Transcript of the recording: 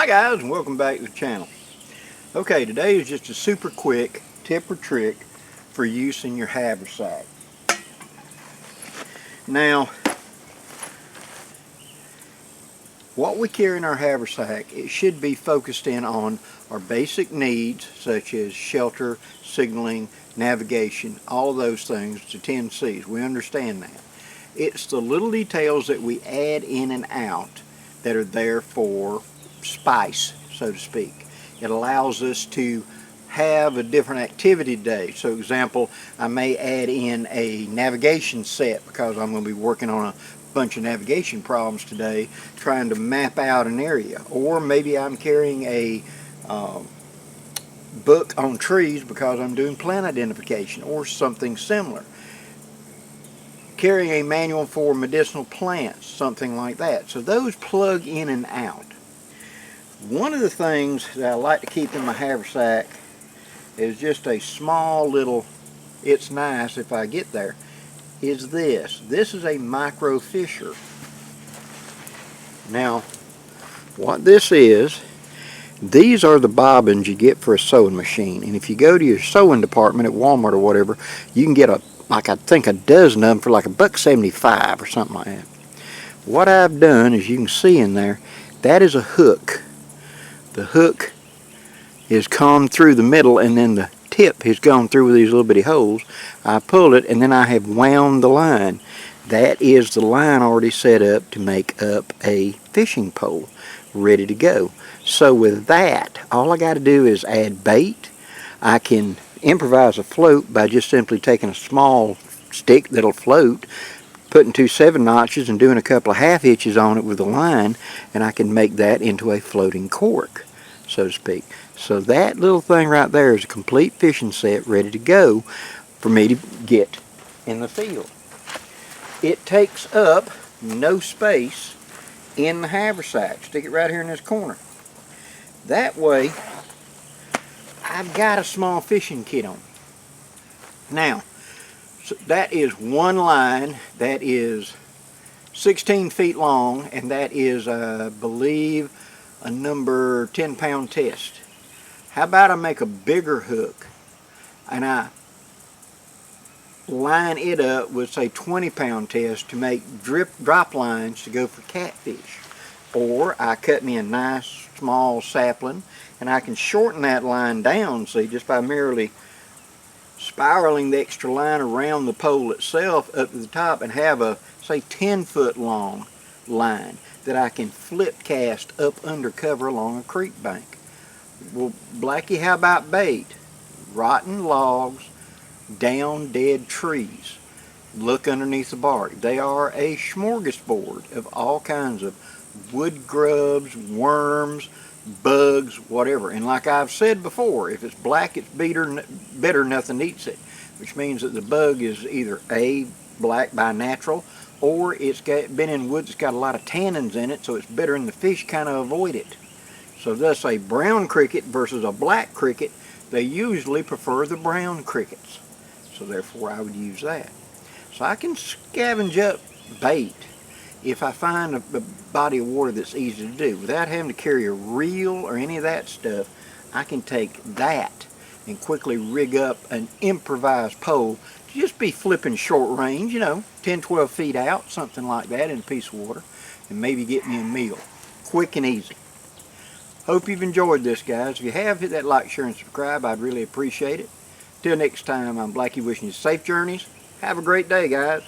Hi guys, and welcome back to the channel. Okay, today is just a super quick tip or trick for use in your haversack. Now, what we carry in our haversack, it should be focused in on our basic needs such as shelter, signaling, navigation, all of those things, the 10 C's. We understand that. It's the little details that we add in and out that are there for spice, so to speak. It allows us to have a different activity today. So example, I may add in a navigation set because I'm going to be working on a bunch of navigation problems today trying to map out an area. Or maybe I'm carrying a book on trees because I'm doing plant identification or something similar. Carrying a manual for medicinal plants, something like that. So those plug in and out. One of the things that I like to keep in my haversack is just a small little, it's nice if I get there, is this. This is a micro fisher. Now, what this is, these are the bobbins you get for a sewing machine. And if you go to your sewing department at Walmart or whatever, you can get I think a dozen of them for like $1.75 or something like that. What I've done, as you can see in there, that is a hook. The hook is come through the middle and then the tip has gone through with these little bitty holes. I pulled it and then I have wound the line. That is the line already set up to make up a fishing pole, ready to go. So with that, all I got to do is add bait. I can improvise a float by just simply taking a small stick that'll float, putting 2 7-notches and doing a couple of half hitches on it with the line, and I can make that into a floating cork, so to speak. So that little thing right there is a complete fishing set ready to go for me to get in the field. It takes up no space in the haversack. Stick it right here in this corner. That way I've got a small fishing kit on. Now, so that is one line that is 16 feet long, and that is, I believe, a number 10-pound test. How about I make a bigger hook and I line it up with, say, 20-pound test to make drop lines to go for catfish. Or I cut me a nice small sapling and I can shorten that line down, see, just by merely spiraling the extra line around the pole itself up to the top and have a, say, 10-foot long line that I can flip cast up under cover along a creek bank. Well, Blackie, how about bait? Rotten logs, down dead trees. Look underneath the bark. They are a smorgasbord of all kinds of wood grubs, worms, bugs, whatever. And like I've said before, if it's black, it's bitter, nothing eats it. Which means that the bug is either A, black by natural, or it's been in woods that's got a lot of tannins in it, so it's bitter and the fish kind of avoid it. So thus a brown cricket versus a black cricket, they usually prefer the brown crickets. So therefore I would use that. So I can scavenge up bait if I find a body of water that's easy to do. Without having to carry a reel or any of that stuff, I can take that and quickly rig up an improvised pole to just be flipping short range, 10, 12 feet out, something like that, in a piece of water, and maybe get me a meal. Quick and easy. Hope you've enjoyed this, guys. If you have, hit that like, share, and subscribe. I'd really appreciate it. Till next time, I'm Blackie wishing you safe journeys. Have a great day, guys.